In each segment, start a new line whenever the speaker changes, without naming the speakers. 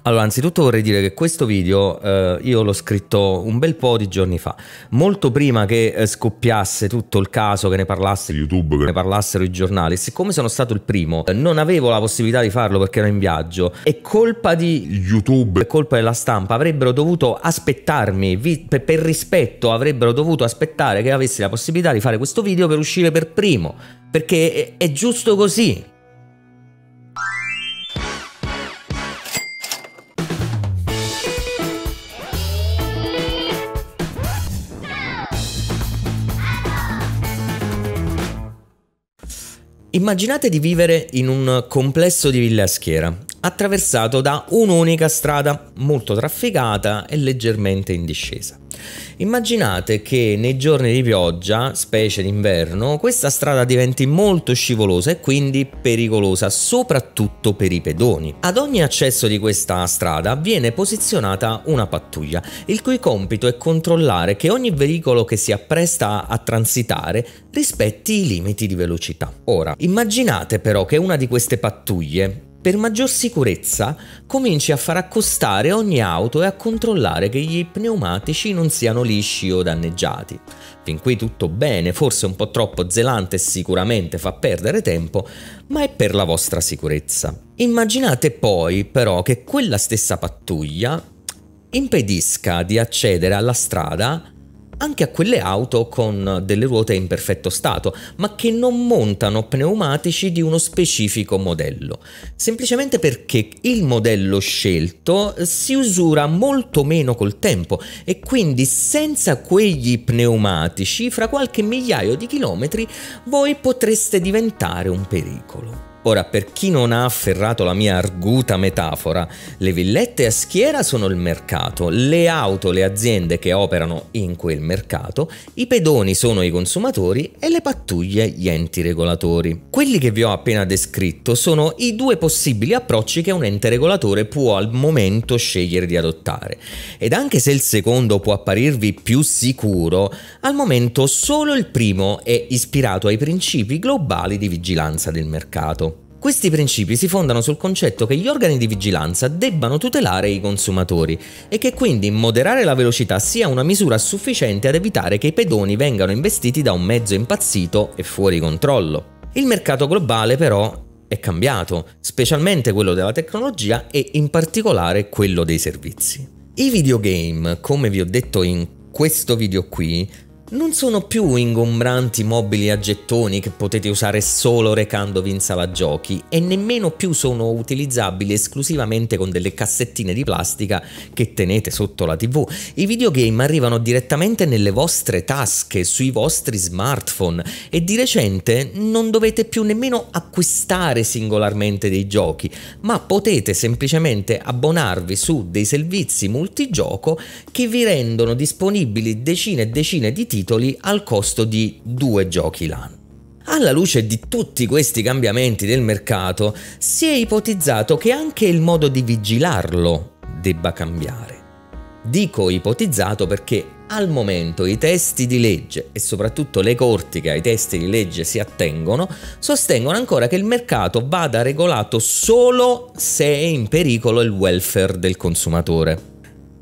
Allora, anzitutto vorrei dire che questo video io l'ho scritto un bel po' di giorni fa, molto prima che scoppiasse tutto il caso, che ne parlasse YouTube, che ne parlassero i giornali. Siccome sono stato il primo, non avevo la possibilità di farlo perché ero in viaggio, e colpa di YouTube, è colpa della stampa, avrebbero dovuto aspettarmi, per rispetto avrebbero dovuto aspettare che avessi la possibilità di fare questo video per uscire per primo, perché è giusto così. Immaginate di vivere in un complesso di ville a schiera, attraversato da un'unica strada molto trafficata e leggermente in discesa. Immaginate che nei giorni di pioggia, specie d'inverno, questa strada diventi molto scivolosa e quindi pericolosa, soprattutto per i pedoni. Ad ogni accesso di questa strada viene posizionata una pattuglia, il cui compito è controllare che ogni veicolo che si appresta a transitare rispetti i limiti di velocità. Ora, immaginate però che una di queste pattuglie, per maggior sicurezza, cominci a far accostare ogni auto e a controllare che gli pneumatici non siano lisci o danneggiati. Fin qui tutto bene, forse un po' troppo zelante e sicuramente fa perdere tempo, ma è per la vostra sicurezza. Immaginate poi però che quella stessa pattuglia impedisca di accedere alla strada anche a quelle auto con delle ruote in perfetto stato, ma che non montano pneumatici di uno specifico modello, semplicemente perché il modello scelto si usura molto meno col tempo e quindi senza quegli pneumatici fra qualche migliaio di chilometri voi potreste diventare un pericolo. Ora, per chi non ha afferrato la mia arguta metafora, le villette a schiera sono il mercato, le auto, le aziende che operano in quel mercato, i pedoni sono i consumatori e le pattuglie gli enti regolatori. Quelli che vi ho appena descritto sono i due possibili approcci che un ente regolatore può al momento scegliere di adottare. Ed anche se il secondo può apparirvi più sicuro, al momento solo il primo è ispirato ai principi globali di vigilanza del mercato. Questi principi si fondano sul concetto che gli organi di vigilanza debbano tutelare i consumatori e che quindi moderare la velocità sia una misura sufficiente ad evitare che i pedoni vengano investiti da un mezzo impazzito e fuori controllo. Il mercato globale però è cambiato, specialmente quello della tecnologia e in particolare quello dei servizi. I videogame, come vi ho detto in questo video qui, non sono più ingombranti mobili a gettoni che potete usare solo recandovi in sala giochi e nemmeno più sono utilizzabili esclusivamente con delle cassettine di plastica che tenete sotto la TV. I videogame arrivano direttamente nelle vostre tasche, sui vostri smartphone e di recente non dovete più nemmeno acquistare singolarmente dei giochi, ma potete semplicemente abbonarvi su dei servizi multigioco che vi rendono disponibili decine e decine di titoli al costo di 2 giochi l'anno. Alla luce di tutti questi cambiamenti del mercato, si è ipotizzato che anche il modo di vigilarlo debba cambiare. Dico ipotizzato perché al momento i testi di legge e soprattutto le corti che ai testi di legge si attengono sostengono ancora che il mercato vada regolato solo se è in pericolo il welfare del consumatore.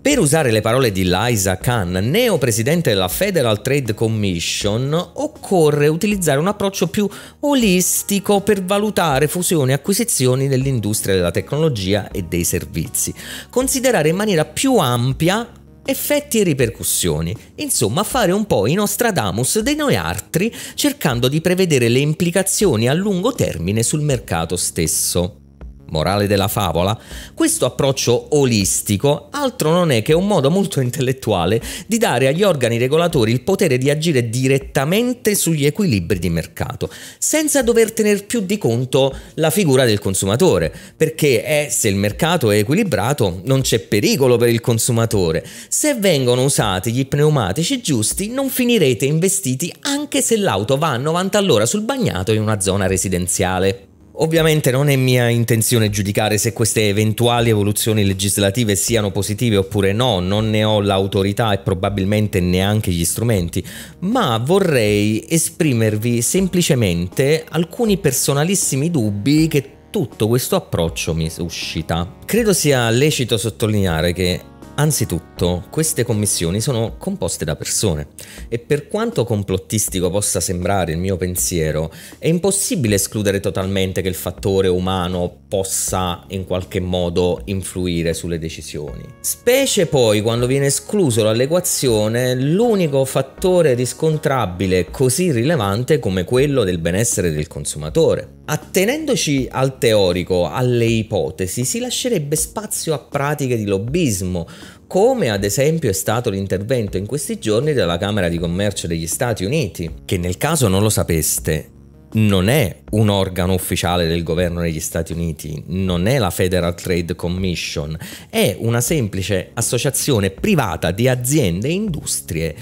Per usare le parole di Liza Khan, neo presidente della Federal Trade Commission, occorre utilizzare un approccio più olistico per valutare fusioni e acquisizioni nell'industria della tecnologia e dei servizi, considerare in maniera più ampia effetti e ripercussioni, insomma fare un po' i Nostradamus dei noi altri cercando di prevedere le implicazioni a lungo termine sul mercato stesso. Morale della favola? Questo approccio olistico altro non è che un modo molto intellettuale di dare agli organi regolatori il potere di agire direttamente sugli equilibri di mercato, senza dover tener più di conto la figura del consumatore, perché se il mercato è equilibrato non c'è pericolo per il consumatore. Se vengono usati gli pneumatici giusti non finirete investiti anche se l'auto va a 90 all'ora sul bagnato in una zona residenziale. Ovviamente non è mia intenzione giudicare se queste eventuali evoluzioni legislative siano positive oppure no, non ne ho l'autorità e probabilmente neanche gli strumenti, ma vorrei esprimervi semplicemente alcuni personalissimi dubbi che tutto questo approccio mi suscita? Credo sia lecito sottolineare che anzitutto queste commissioni sono composte da persone e per quanto complottistico possa sembrare il mio pensiero, è impossibile escludere totalmente che il fattore umano possa in qualche modo influire sulle decisioni. Specie poi quando viene escluso dall'equazione l'unico fattore riscontrabile così rilevante come quello del benessere del consumatore. Attenendoci al teorico, alle ipotesi, si lascerebbe spazio a pratiche di lobbismo, come ad esempio è stato l'intervento in questi giorni della Camera di Commercio degli Stati Uniti, che nel caso non lo sapeste, non è un organo ufficiale del governo degli Stati Uniti, non è la Federal Trade Commission, è una semplice associazione privata di aziende e industrie.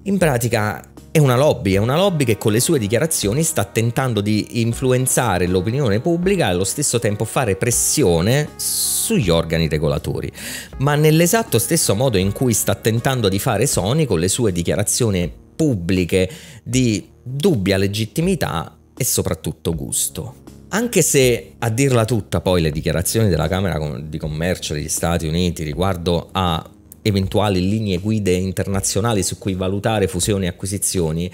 In pratica è una lobby che con le sue dichiarazioni sta tentando di influenzare l'opinione pubblica e allo stesso tempo fare pressione sugli organi regolatori, ma nell'esatto stesso modo in cui sta tentando di fare Sony con le sue dichiarazioni pubbliche di dubbia legittimità e soprattutto gusto. Anche se, a dirla tutta, poi le dichiarazioni della Camera di Commercio degli Stati Uniti riguardo a eventuali linee guide internazionali su cui valutare fusioni e acquisizioni,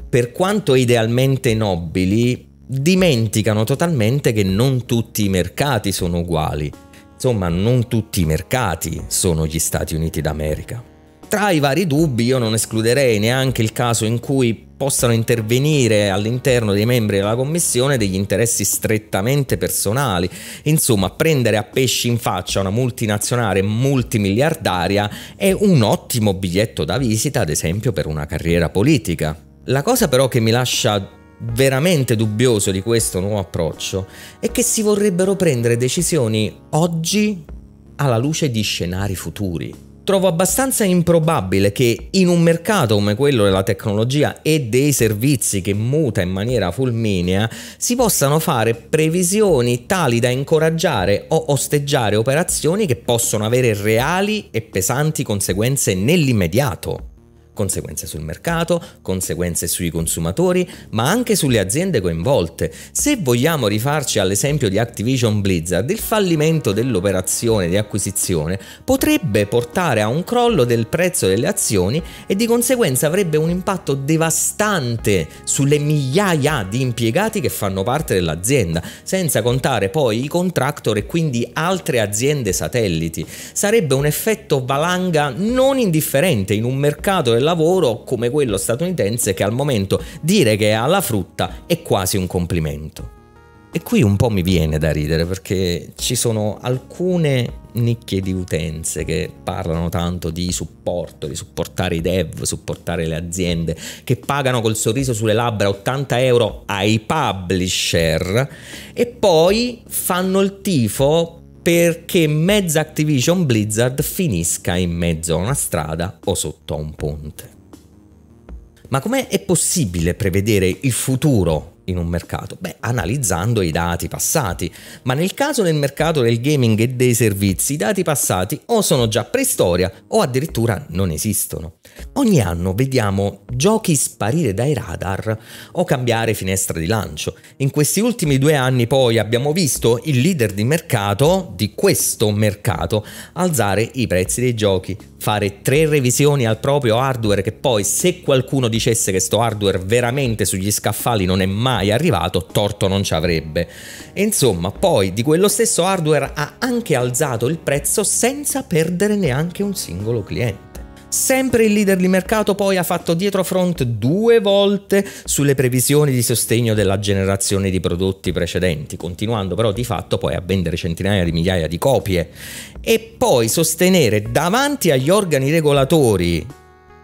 per quanto idealmente nobili, dimenticano totalmente che non tutti i mercati sono uguali. Insomma, non tutti i mercati sono gli Stati Uniti d'America. Tra i vari dubbi io non escluderei neanche il caso in cui possano intervenire all'interno dei membri della commissione degli interessi strettamente personali. Insomma, prendere a pesci in faccia una multinazionale multimiliardaria è un ottimo biglietto da visita, ad esempio, per una carriera politica. La cosa però che mi lascia veramente dubbioso di questo nuovo approccio è che si vorrebbero prendere decisioni oggi alla luce di scenari futuri. Trovo abbastanza improbabile che in un mercato come quello della tecnologia e dei servizi che muta in maniera fulminea si possano fare previsioni tali da incoraggiare o osteggiare operazioni che possono avere reali e pesanti conseguenze nell'immediato. Conseguenze sul mercato, conseguenze sui consumatori, ma anche sulle aziende coinvolte. Se vogliamo rifarci all'esempio di Activision Blizzard, il fallimento dell'operazione di acquisizione potrebbe portare a un crollo del prezzo delle azioni e di conseguenza avrebbe un impatto devastante sulle migliaia di impiegati che fanno parte dell'azienda, senza contare poi i contractor e quindi altre aziende satelliti. Sarebbe un effetto valanga non indifferente in un mercato del lavoro come quello statunitense, che al momento dire che è alla frutta è quasi un complimento. E qui un po' mi viene da ridere, perché ci sono alcune nicchie di utenze che parlano tanto di supporto, di supportare i dev, supportare le aziende, che pagano col sorriso sulle labbra 80 euro ai publisher e poi fanno il tifo perché mezza Activision Blizzard finisca in mezzo a una strada o sotto a un ponte. Ma com'è possibile prevedere il futuro in un mercato? Beh, analizzando i dati passati, ma nel caso del mercato del gaming e dei servizi i dati passati o sono già preistoria o addirittura non esistono. Ogni anno vediamo giochi sparire dai radar o cambiare finestra di lancio. In questi ultimi 2 anni poi abbiamo visto il leader di mercato, di questo mercato, alzare i prezzi dei giochi, fare 3 revisioni al proprio hardware che poi, se qualcuno dicesse che sto hardware veramente sugli scaffali non è mai arrivato, torto non ci avrebbe. E insomma, poi di quello stesso hardware ha anche alzato il prezzo senza perdere neanche un singolo cliente. Sempre il leader di mercato poi ha fatto dietrofront 2 volte sulle previsioni di sostegno della generazione di prodotti precedenti, continuando però di fatto poi a vendere centinaia di migliaia di copie e poi sostenere davanti agli organi regolatori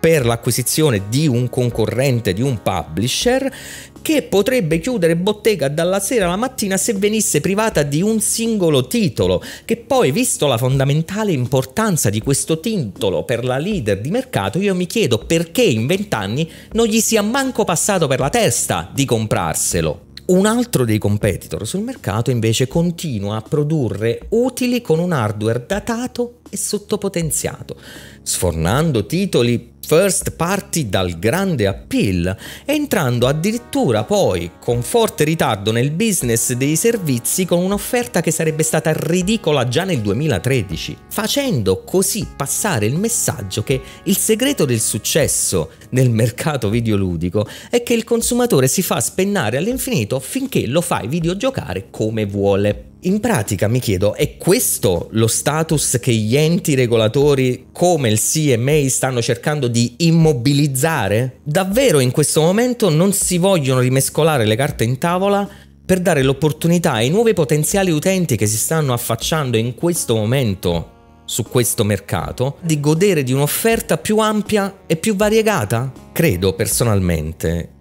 per l'acquisizione di un concorrente, di un publisher, che potrebbe chiudere bottega dalla sera alla mattina se venisse privata di un singolo titolo, che poi, visto la fondamentale importanza di questo titolo per la leader di mercato, io mi chiedo perché in 20 anni non gli sia manco passato per la testa di comprarselo. Un altro dei competitor sul mercato invece continua a produrre utili con un hardware datato e sottopotenziato, sfornando titoli first party dal grande appeal, entrando addirittura poi con forte ritardo nel business dei servizi con un'offerta che sarebbe stata ridicola già nel 2013, facendo così passare il messaggio che il segreto del successo nel mercato videoludico è che il consumatore si fa spennare all'infinito finché lo fai videogiocare come vuole. In pratica mi chiedo, è questo lo status che gli enti regolatori come il CMA stanno cercando di immobilizzare? Davvero in questo momento non si vogliono rimescolare le carte in tavola per dare l'opportunità ai nuovi potenziali utenti che si stanno affacciando in questo momento su questo mercato di godere di un'offerta più ampia e più variegata? Credo personalmente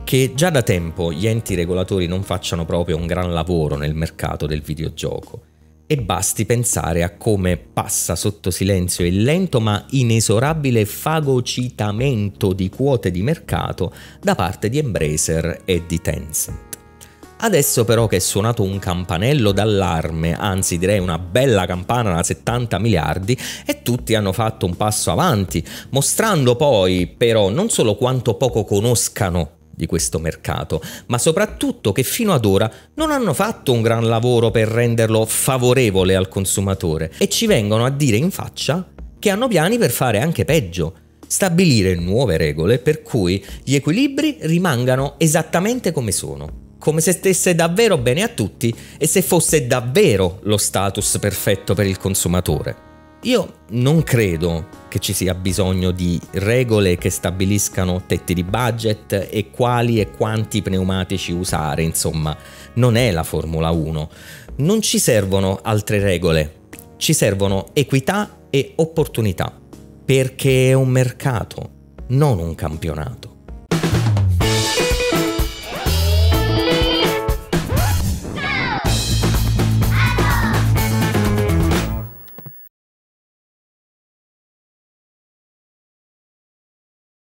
che già da tempo gli enti regolatori non facciano proprio un gran lavoro nel mercato del videogioco e basti pensare a come passa sotto silenzio il lento ma inesorabile fagocitamento di quote di mercato da parte di Embracer e di Tencent. Adesso però che è suonato un campanello d'allarme, anzi direi una bella campana da 70 miliardi, e tutti hanno fatto un passo avanti, mostrando poi però non solo quanto poco conoscano di questo mercato, ma soprattutto che fino ad ora non hanno fatto un gran lavoro per renderlo favorevole al consumatore e ci vengono a dire in faccia che hanno piani per fare anche peggio, stabilire nuove regole per cui gli equilibri rimangano esattamente come sono, come se stesse davvero bene a tutti e se fosse davvero lo status perfetto per il consumatore. Io non credo che ci sia bisogno di regole che stabiliscano tetti di budget e quali e quanti pneumatici usare, insomma, non è la Formula 1. Non ci servono altre regole, ci servono equità e opportunità, perché è un mercato, non un campionato.